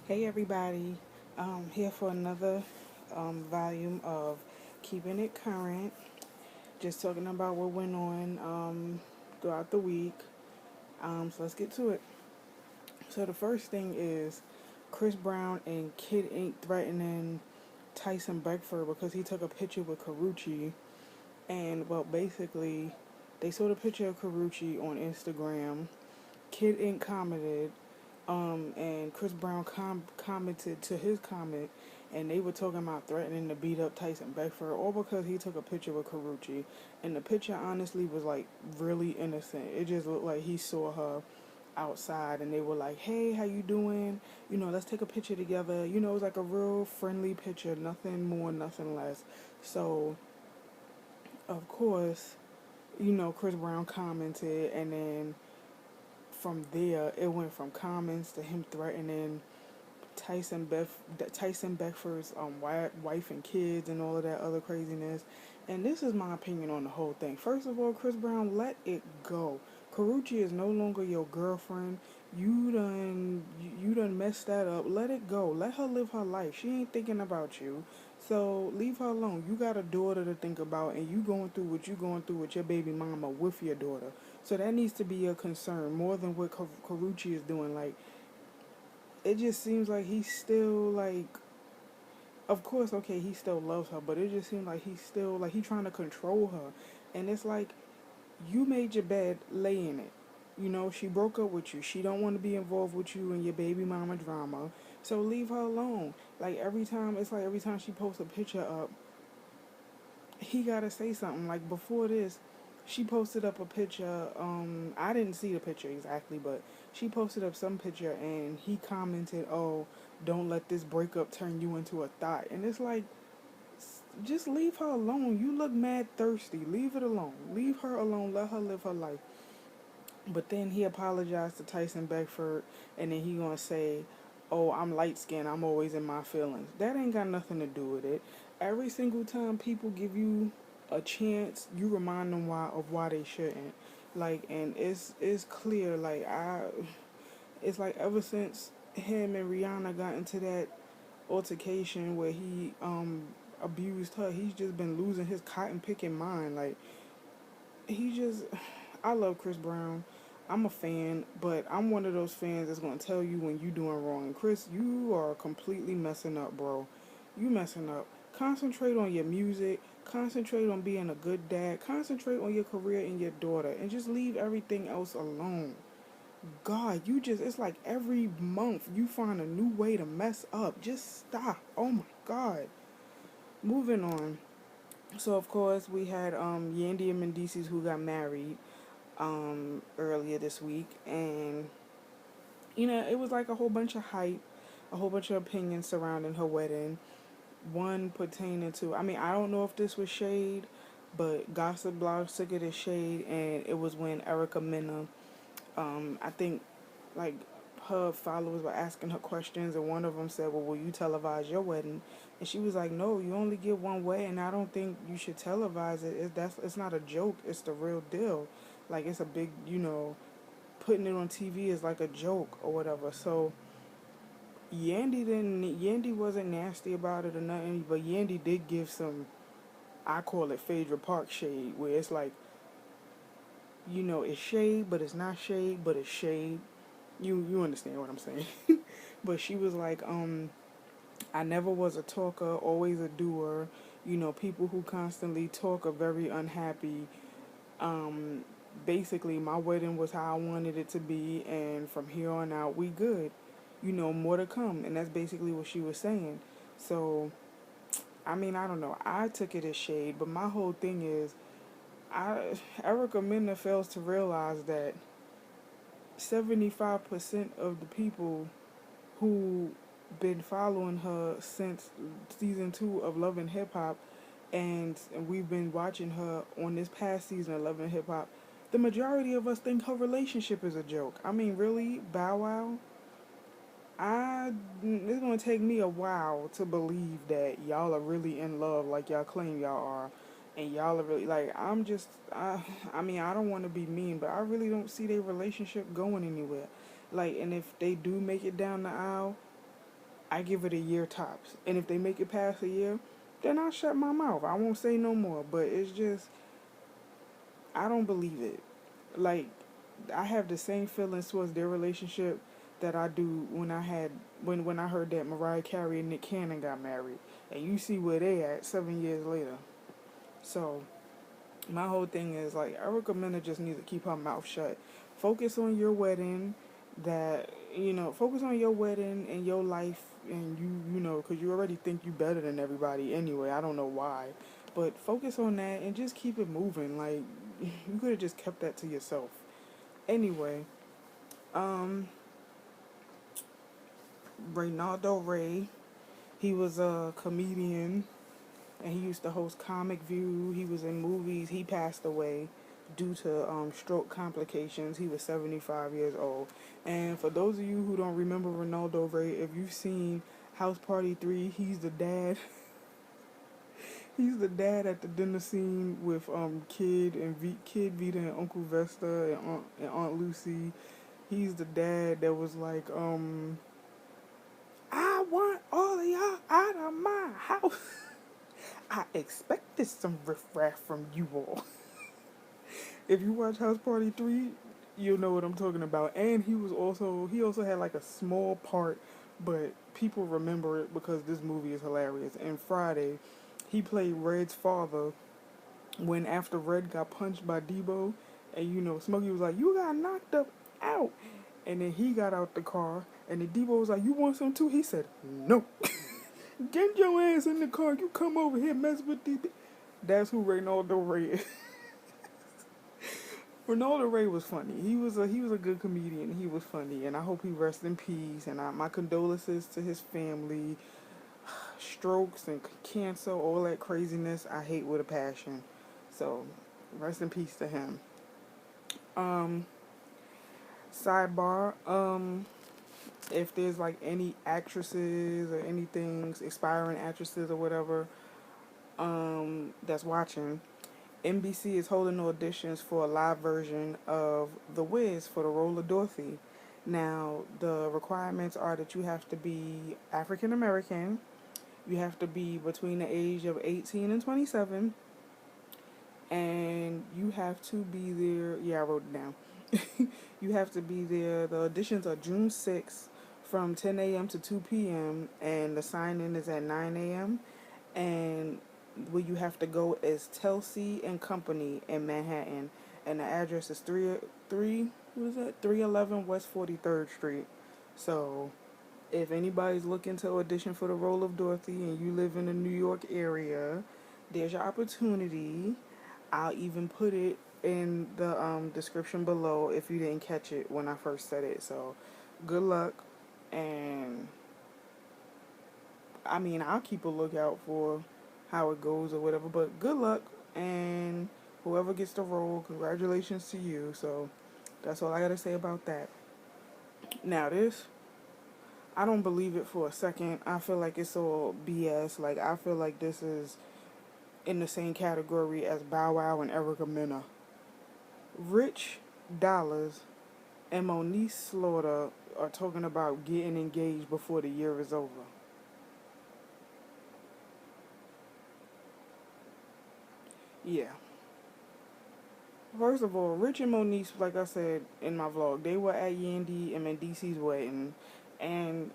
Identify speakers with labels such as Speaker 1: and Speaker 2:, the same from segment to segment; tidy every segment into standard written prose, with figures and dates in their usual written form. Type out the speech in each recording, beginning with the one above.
Speaker 1: Hey everybody, here for another volume of Keeping It Current. Just talking about what went on throughout the week. So let's get to it. So the first thing is Chris Brown and Kid Ink threatening Tyson Beckford because he took a picture with Karreuche. And well, basically, they saw the picture of Karreuche on Instagram. Kid Ink commented, and Chris Brown commented to his comment, and they were talking about threatening to beat up Tyson Beckford, all because he took a picture with Karreuche, and the picture honestly was like really innocent. It just looked like he saw her outside, and they were like, "Hey, how you doing? Let's take a picture together." It was like a real friendly picture, nothing more, nothing less. So, of course, Chris Brown commented, and then from there, it went from comments to him threatening Tyson Beckford's wife and kids and all of that other craziness. And this is my opinion on the whole thing. First of all, Chris Brown, let it go. Karreuche is no longer your girlfriend. You done messed that up. Let it go. Let her live her life. She ain't thinking about you. So leave her alone. You got a daughter to think about, and you going through what you going through with your baby mama with your daughter. So that needs to be a concern more than what Karreuche is doing. Like, it just seems like he's still like, of course, okay, he still loves her, but it just seems like he's still like he trying to control her. And it's like, you made your bed, lay in it. She broke up with you. She don't want to be involved with you and your baby mama drama. So leave her alone. Like, every time she posts a picture up, he gotta say something. Like, before this, she posted up a picture. I didn't see the picture exactly, but she posted up some picture, and he commented, "Oh, don't let this breakup turn you into a thought." And it's like, just leave her alone. You look mad thirsty. Leave it alone. Leave her alone. Let her live her life. But then he apologized to Tyson Beckford, and then he gonna say, "Oh, I'm light skinned. I'm always in my feelings." That ain't got nothing to do with it. Every single time people give you a chance, you remind them why they shouldn't. Like, and it's clear. Like, it's like ever since him and Rihanna got into that altercation where he abused her, he's just been losing his cotton picking mind. Like, he just, I love Chris Brown. I'm a fan, but I'm one of those fans that's gonna tell you when you doing wrong. And Chris, you are completely messing up, bro. You messing up. Concentrate on your music. Concentrate on being a good dad. Concentrate on your career and your daughter, and just leave everything else alone. God, it's like every month you find a new way to mess up. Just stop. Oh my God. Moving on. So of course we had Yandy and Yandeecees who got married earlier this week, and it was like a whole bunch of hype, a whole bunch of opinions surrounding her wedding. One pertaining to, I mean, I don't know if this was shade, but Gossip Blog took it as shade, and it was when Erica Mena, I think, like, her followers were asking her questions, and one of them said, "Well, will you televise your wedding?" And she was like, "No, you only get one wedding. I don't think you should televise it. It's not a joke. It's the real deal. Like, it's a big, putting it on TV is like a joke or whatever." So Yandy wasn't nasty about it or nothing, but Yandy did give some, I call it Phaedra Park shade, where it's like, it's shade, but it's not shade, but it's shade. You understand what I'm saying? But she was like, "I never was a talker, always a doer. People who constantly talk are very unhappy. Um, Basically, my wedding was how I wanted it to be, and from here on out, we good. More to come." And that's basically what she was saying. So, I mean, I don't know. I took it as shade, but my whole thing is, Erica Mena fails to realize that 75% of the people who been following her since season 2 of Love and Hip Hop, and we've been watching her on this past season of Love and Hip Hop. The majority of us think her relationship is a joke. I mean, really, Bow Wow. It's gonna take me a while to believe that y'all are really in love like y'all claim y'all are, and y'all are really like. I mean, I don't want to be mean, but I really don't see their relationship going anywhere. Like, and if they do make it down the aisle, I give it a year tops. And if they make it past a year, then I'll shut my mouth. I won't say no more. But it's just, I don't believe it. Like, I have the same feelings towards their relationship that I do when I heard that Mariah Carey and Nick Cannon got married. And you see where they at 7 years later. So my whole thing is like Erica Mena just needs to keep her mouth shut. Focus on your wedding. Focus on your wedding and your life, and because you already think you better than everybody anyway. I don't know why, but focus on that and just keep it moving. Like you could have just kept that to yourself. Anyway, um, Reynaldo Rey, he was a comedian and he used to host Comic View. He was in movies. He passed away due to stroke complications. He was 75 years old. And for those of you who don't remember Reynaldo Rey, if you've seen House Party 3, he's the dad. He's the dad at the dinner scene with Kid Vita and Uncle Vesta and Aunt Lucy. He's the dad that was like, I want all of y'all out of my house. I expected some riffraff from you all. If you watch House Party 3, you'll know what I'm talking about. And he also had like a small part, but people remember it because this movie is hilarious. And Friday, he played Red's father when after Red got punched by Debo, and Smokey was like, "You got knocked up out." And then he got out the car, and then Debo was like, "You want some too?" He said, "No." Get your ass in the car. You come over here mess with these. That's who Reynaldo Rey is. Reynaldo Rey was funny. He was a good comedian. He was funny, and I hope he rests in peace. And my condolences to his family. Strokes and cancer, all that craziness, I hate with a passion. So, rest in peace to him. Sidebar. If there's like any actresses or anything, aspiring actresses or whatever, that's watching, NBC is holding auditions for a live version of The Wiz for the role of Dorothy. Now, the requirements are that you have to be African American, you have to be between the age of 18 and 27, and you have to be there. Yeah, I wrote it down. You have to be there. The auditions are June 6th from 10 a.m. to 2 p.m. and the sign-in is at 9 a.m. And where you have to go is Telsey and Company in Manhattan, and the address is 311 West 43rd Street. So if anybody's looking to audition for the role of Dorothy and you live in the New York area, there's your opportunity. I'll even put it in the description below if you didn't catch it when I first said it. So good luck, and I mean, I'll keep a lookout for how it goes or whatever, but good luck, and whoever gets the role, congratulations to you. So that's all I gotta say about that. Now this, I don't believe it for a second. I feel like it's all BS. Like, I feel like this is in the same category as Bow Wow and Erica Mena. Rich Dollars and Moniece Slaughter are talking about getting engaged before the year is over. Yeah. First of all, Rich and Moniece, like I said in my vlog, they were at Yandeecees' wedding, and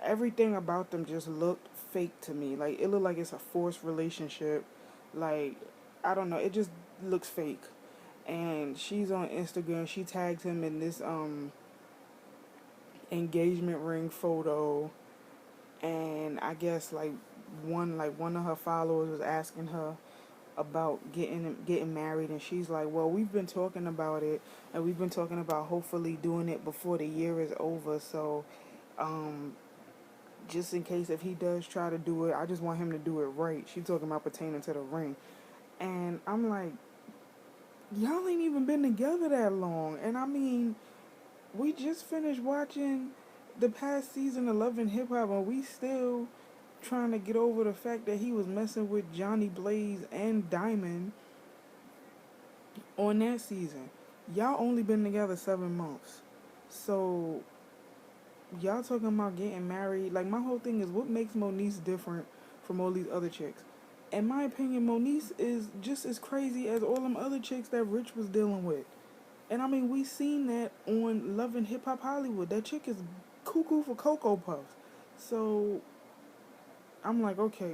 Speaker 1: everything about them just looked fake to me. Like, it looked like it's a forced relationship. Like, I don't know, it just looks fake. And she's on Instagram. She tagged him in this engagement ring photo, and I guess one of her followers was asking her about getting married, and she's like, well, we've been talking about it, and we've been talking about hopefully doing it before the year is over. So just in case if he does try to do it, I just want him to do it right. She's talking about pertaining to the ring, and I'm like, y'all ain't even been together that long. And I mean, we just finished watching the past season of Love and Hip Hop, and we still trying to get over the fact that he was messing with Johnny Blaze and Diamond on that season. Y'all only been together 7 months. So y'all talking about getting married. Like, my whole thing is what makes Moniece different from all these other chicks. In my opinion, Moniece is just as crazy as all them other chicks that Rich was dealing with. And I mean, we seen that on Love and Hip Hop Hollywood. That chick is cuckoo for Cocoa Puffs. So I'm like, okay,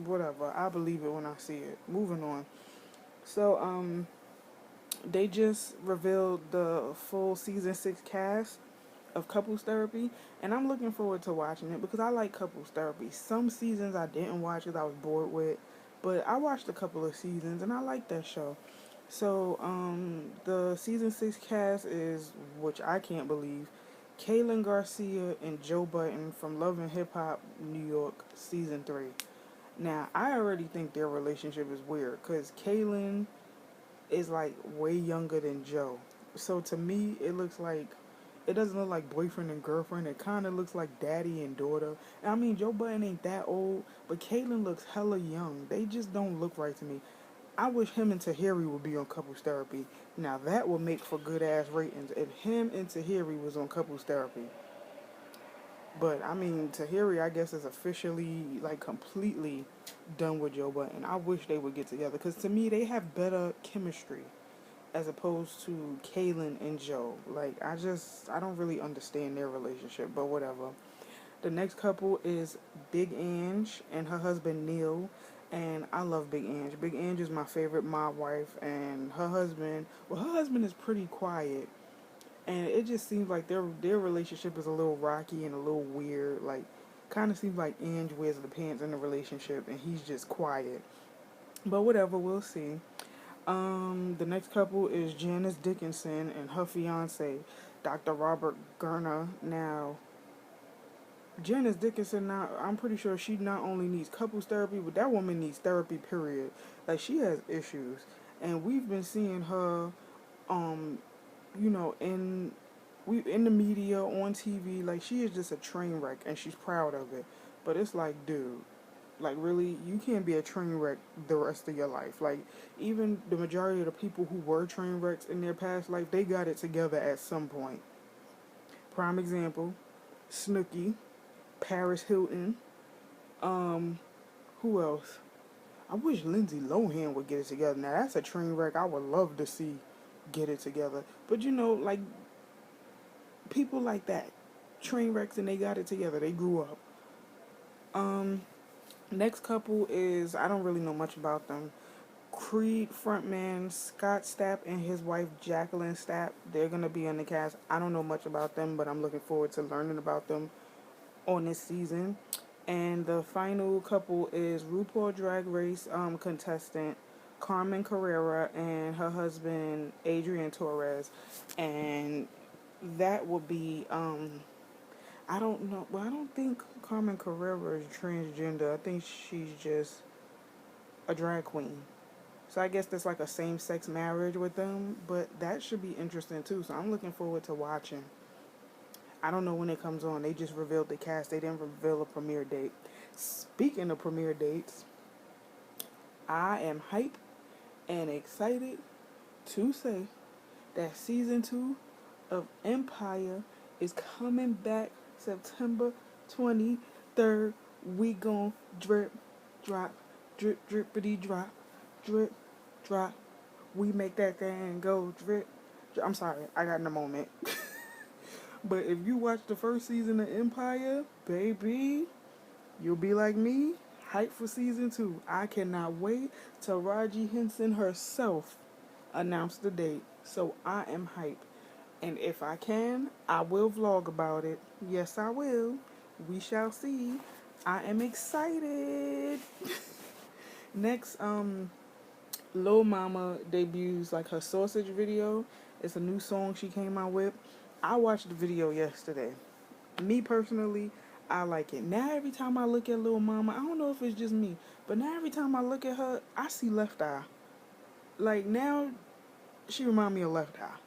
Speaker 1: whatever. I believe it when I see it. Moving on. So they just revealed the full season 6 cast of Couples Therapy, and I'm looking forward to watching it because I like Couples Therapy. Some seasons I didn't watch because I was bored with, but I watched a couple of seasons and I like that show. So the season 6 cast is, which I can't believe, Kaylin Garcia and Joe Button from Love and Hip Hop New York season 3. Now I already think their relationship is weird because Kaylin is like way younger than Joe. So to me, it doesn't look like boyfriend and girlfriend. It kind of looks like daddy and daughter. And I mean, Joe Budden ain't that old, but Caitlyn looks hella young. They just don't look right to me. I wish him and Tahiri would be on Couples Therapy. Now that would make for good ass ratings if him and Tahiri was on Couples Therapy. But I mean, Tahiri, I guess, is officially like completely done with Joe Budden. I wish they would get together because to me, they have better chemistry as opposed to Kaylin and Joe. Like, I don't really understand their relationship, but whatever. The next couple is Big Ange and her husband Neil, and I love Big Ange. Big Ange is my favorite mob wife, and her husband is pretty quiet, and it just seems like their relationship is a little rocky and a little weird. Like, kind of seems like Ange wears the pants in the relationship, and he's just quiet. But whatever, we'll see. The next couple is Janice Dickinson and her fiance, Dr. Robert Gurner. Now, Janice Dickinson, now I'm pretty sure she not only needs couples therapy, but that woman needs therapy. Period. Like, she has issues, and we've been seeing her, um, you know, in the media on TV. Like, she is just a train wreck, and she's proud of it. But it's like, dude, like, really, you can't be a train wreck the rest of your life. Like, even the majority of the people who were train wrecks in their past life, they got it together at some point. Prime example, Snooki, Paris Hilton, um, who else? I wish Lindsay Lohan would get it together. Now, that's a train wreck I would love to see get it together. But, you know, like, people like that, train wrecks, and they got it together. They grew up. Um, Next couple is, I don't really know much about them. Creed frontman Scott Stapp and his wife Jacqueline Stapp. They're gonna be in the cast. I don't know much about them, but I'm looking forward to learning about them on this season. And the final couple is RuPaul Drag Race contestant Carmen Carrera and her husband Adrian Torres. And that will be I don't know. Well, I don't think Carmen Carrera is transgender. I think she's just a drag queen. So I guess that's like a same-sex marriage with them, but that should be interesting too. So I'm looking forward to watching. I don't know when it comes on. They just revealed the cast. They didn't reveal a premiere date. Speaking of premiere dates, I am hype and excited to say that season 2 of Empire is coming back September 23rd. We gon' drip, drop, drip, drippity drop, drip, drop. We make that thing go drip. I'm sorry, I got in a moment. But if you watch the first season of Empire, baby, you'll be like me, hyped for season 2. I cannot wait till Raji Henson herself announce the date. So I am hyped. And if I can, I will vlog about it. Yes, I will. We shall see. I am excited. Next, Lil Mama debuts like her sausage video. It's a new song she came out with. I watched the video yesterday. Me personally, I like it. Now every time I look at Lil Mama, I don't know if it's just me, but now every time I look at her, I see Left Eye. Like, now she remind me of Left Eye.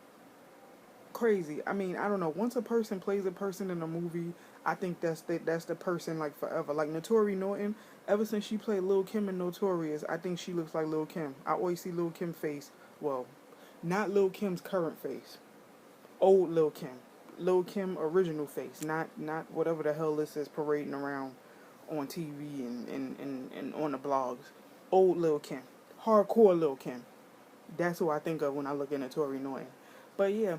Speaker 1: Crazy. I mean, I don't know. Once a person plays a person in a movie, I think that's the person like forever. Like Notori Norton, ever since she played Lil Kim in Notorious, I think she looks like Lil Kim. I always see Lil Kim's face. Well, not Lil Kim's current face. Old Lil Kim. Lil Kim original face, not whatever the hell this is parading around on TV and on the blogs. Old Lil Kim, hardcore Lil Kim. That's who I think of when I look into Tory Norton. But yeah,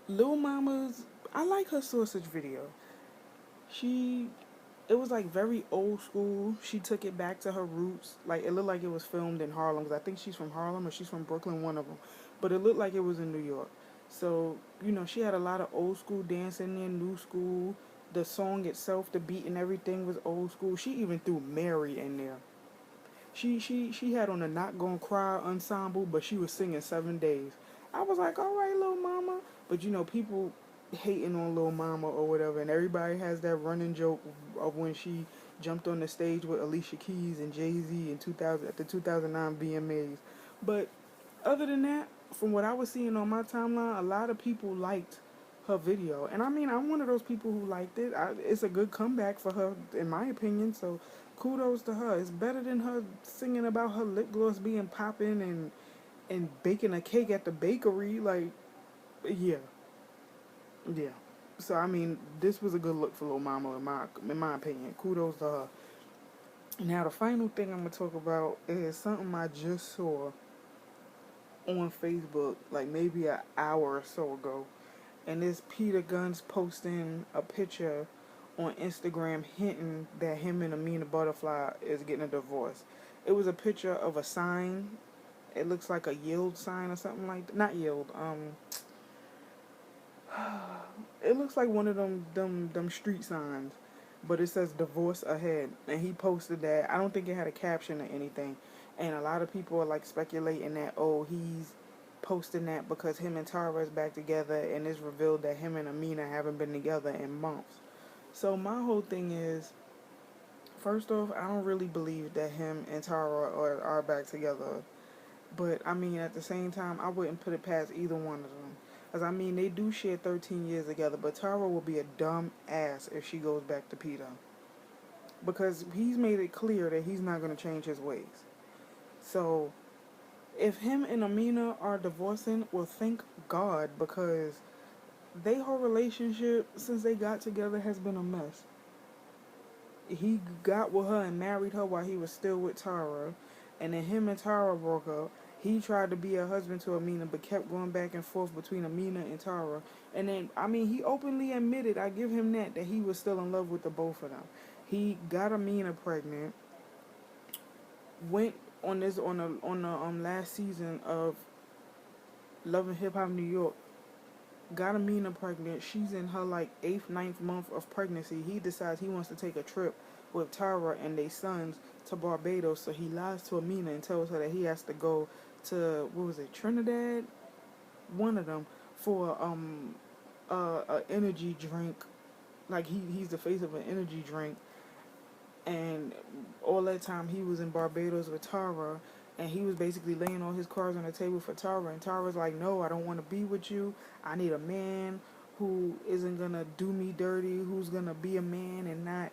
Speaker 1: Lil Mama's. I like her sausage video. She it was like very old school. She took it back to her roots. Like it looked like it was filmed in Harlem. 'Cause I think she's from Harlem or she's from Brooklyn, one of them. But it looked like it was in New York. So she had a lot of old school dance in there, new school. The song itself, the beat and everything was old school. She even threw Mary in there. She had on a Not Gonna Cry ensemble, but she was singing 7 days. I was like, all right, Lil Mama. But people hating on Lil Mama or whatever, and everybody has that running joke of when she jumped on the stage with Alicia Keys and Jay Z in 2000 at the 2009 VMAs. But other than that, from what I was seeing on my timeline, a lot of people liked her video, and I mean, I'm one of those people who liked it. It's a good comeback for her, in my opinion. So kudos to her. It's better than her singing about her lip gloss being popping and baking a cake at the bakery. Like, yeah, yeah. So I mean, this was a good look for Lil Mama in my opinion. Kudos to her. Now the final thing I'm gonna talk about is something I just saw on Facebook, like maybe an hour or so ago, and this Peter Guns posting a picture on Instagram hinting that him and Amina Butterfly is getting a divorce. It was a picture of a sign. It looks like a yield sign or something like that. Not yield. It looks like one of them street signs, but it says divorce ahead. And he posted that. I don't think it had a caption or anything. And a lot of people are like speculating that he's posting that because him and Tara is back together, and it's revealed that him and Amina haven't been together in months. So my whole thing is, first off, I don't really believe that him and Tara are back together. But I mean, at the same time, I wouldn't put it past either one of them. Because I mean, they do share 13 years together, but Tara will be a dumb ass if she goes back to Peter. Because he's made it clear that he's not going to change his ways. So, if him and Amina are divorcing, well, thank God, because their whole relationship since they got together has been a mess. He got with her and married her while he was still with Tara, and then him and Tara broke up. He tried to be a husband to Amina, but kept going back and forth between Amina and Tara. And then, I mean, he openly admitted, I give him that he was still in love with the both of them. He got Amina pregnant, went on the last season of Love and Hip Hop New York, got Amina pregnant. She's in her like 8th, 9th month of pregnancy. He decides he wants to take a trip with Tara and their sons to Barbados. So he lies to Amina and tells her that he has to go to, what was it, Trinidad? One of them, for a energy drink. Like he's the face of an energy drink. And all that time he was in Barbados with Tara, and he was basically laying all his cards on the table for Tara, and Tara's like, no, I don't want to be with you. I need a man who isn't gonna do me dirty, who's gonna be a man and not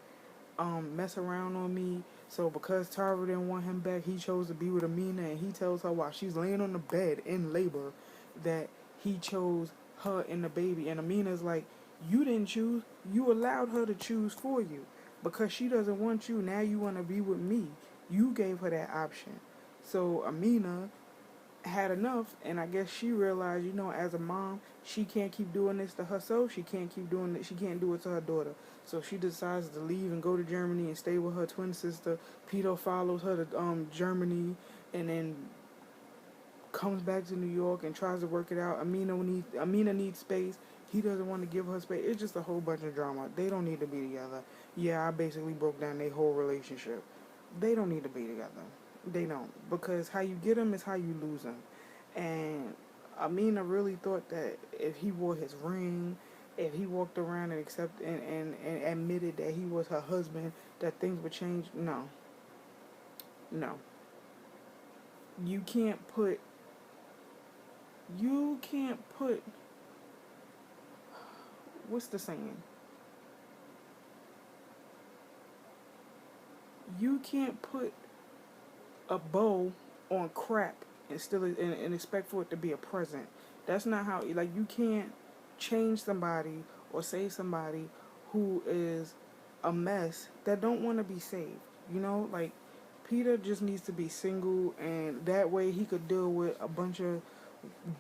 Speaker 1: mess around on me. So because Tara didn't want him back, he chose to be with Amina, and he tells her while she's laying on the bed in labor that he chose her and the baby. And Amina's like, you didn't choose, you allowed her to choose for you. Because she doesn't want you, now you want to be with me. You gave her that option. So Amina had enough, and I guess she realized, as a mom, she can't keep doing this to herself. She can't keep doing it. She can't do it to her daughter. So she decides to leave and go to Germany and stay with her twin sister. Peter follows her to Germany, and then comes back to New York and tries to work it out. Amina needs space. He doesn't want to give her space. It's just a whole bunch of drama. They don't need to be together. Yeah, I basically broke down their whole relationship. They don't need to be together. They don't. Because how you get them is how you lose them. And Amina really thought that if he wore his ring, if he walked around and and admitted that he was her husband, that things would change. No. No. You can't put what's the saying? You can't put a bow on crap and expect for it to be a present. That's not how, like, you can't change somebody or save somebody who is a mess that don't want to be saved. You know, like Peter just needs to be single, and that way he could deal with a bunch of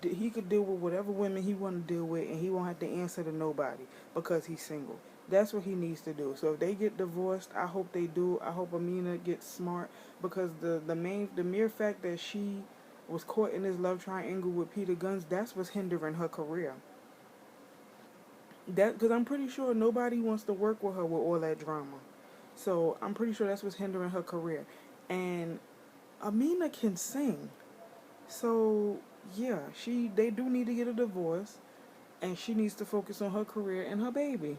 Speaker 1: he could deal with whatever women he want to deal with, and he won't have to answer to nobody because he's single. That's what he needs to do. So if they get divorced, I hope they do. I hope Amina gets smart, because the mere fact that she was caught in this love triangle with Peter Guns, that's what's hindering her career. That because I'm pretty sure nobody wants to work with her with all that drama. So I'm pretty sure that's what's hindering her career. And Amina can sing. So yeah, they do need to get a divorce, and she needs to focus on her career and her baby.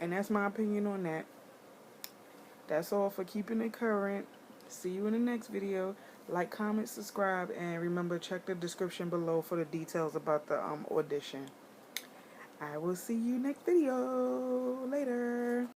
Speaker 1: And that's my opinion on that. That's all for keeping it current. See you in the next video. Like, comment, subscribe, and remember, check the description below for the details about the audition. I will see you next video. Later.